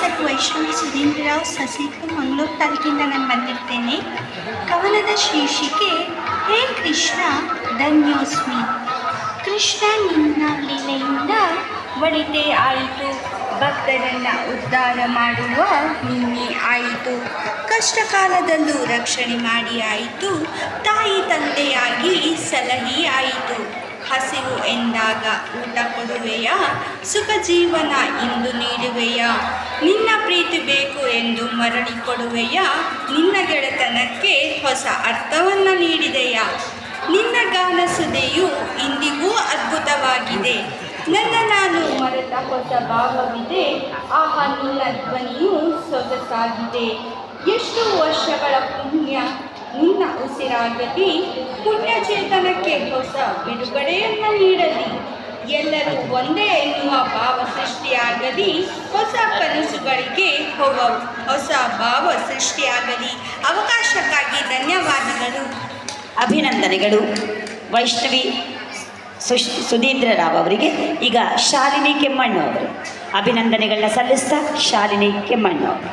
ಹೆಸರು ವೈಷ್ಣವಿ ಸುಧೀಂದ್ರರಾವ್ ಸಸಿಕಲ್ ಮಂಗಳೂರು ತಾಲೂಕಿಂದ ನಾನು ಬಂದಿರ್ತೇನೆ. ಕವನದ ಶೀರ್ಷಿಕೆ ಹೇ ಕೃಷ್ಣ ಧನ್ಯೋಸ್ಮಿ. ಕೃಷ್ಣ ನಿನ್ನ ಲೀಲೆಯಿಂದ ಒಳಿತೇ ಆಯಿತು, ಭಕ್ತರನ್ನು ಉದ್ಧಾರ ಮಾಡುವ ನಿನ್ನೆ ಆಯಿತು. ಕಷ್ಟ ಕಾಲದಲ್ಲೂ ರಕ್ಷಣೆ ಮಾಡಿ ಆಯಿತು, ತಾಯಿ ತಂದೆಯಾಗಿ ಸಲಹಿ ಆಯಿತು. ಹಸಿವು ಎಂದಾಗ ಊಟ ಕೊಡುವೆಯ, ಸುಖ ಜೀವನ ಇಂದು ನೀಡುವೆಯ. ನಿನ್ನ ಪ್ರೀತಿ ಬೇಕು ಎಂದು ಮರಳಿ ಕೊಡುವೆಯ, ನಿನ್ನ ಗೆಳೆತನಕ್ಕೆ ಹೊಸ ಅರ್ಥವನ್ನು ನೀಡಿದೆಯ. ನಿನ್ನ ಗಾನ ಸುದೆಯು ಇಂದಿಗೂ ಅದ್ಭುತವಾಗಿದೆ, ನನ್ನ ನಾನು ಮರೆತ ಹೊಸ ಭಾವವಿದೆ. ಆಹಾ ನಿನ್ನ ಧ್ವನಿಯು ಸೊಗಸಾಗಿದೆ. ಎಷ್ಟು ವರ್ಷಗಳ ಪುಣ್ಯ ನಿನ್ನ ಉಸಿರಾಗಲಿ, ಪುಣ್ಯಚೇತನಕ್ಕೆ ಹೊಸ ಬಿಡುಗಡೆಯನ್ನು ನೀಡಲಿ. ಎಲ್ಲರೂ ಒಂದೇ ಎನ್ನುವ ಭಾವ ಸೃಷ್ಟಿಯಾಗಲಿ, ಹೊಸ ಕನಸುಗಳಿಗೆ ಹೊಸ ಭಾವ ಸೃಷ್ಟಿಯಾಗಲಿ. ಅವಕಾಶಕ್ಕಾಗಿ ಧನ್ಯವಾದಗಳು. ಅಭಿನಂದನೆಗಳು ವೈಷ್ಣವಿ ಸುಧೀಂದ್ರರಾವ್ ಅವರಿಗೆ. ಈಗ ಶಾಲಿನಿ ಕೆಮ್ಮಣ್ಣು ಅವರು ಅಭಿನಂದನೆಗಳನ್ನ ಸಲ್ಲಿಸ್ತಾ ಶಾಲಿನಿ ಕೆಮ್ಮಣ್ಣು ಅವರು.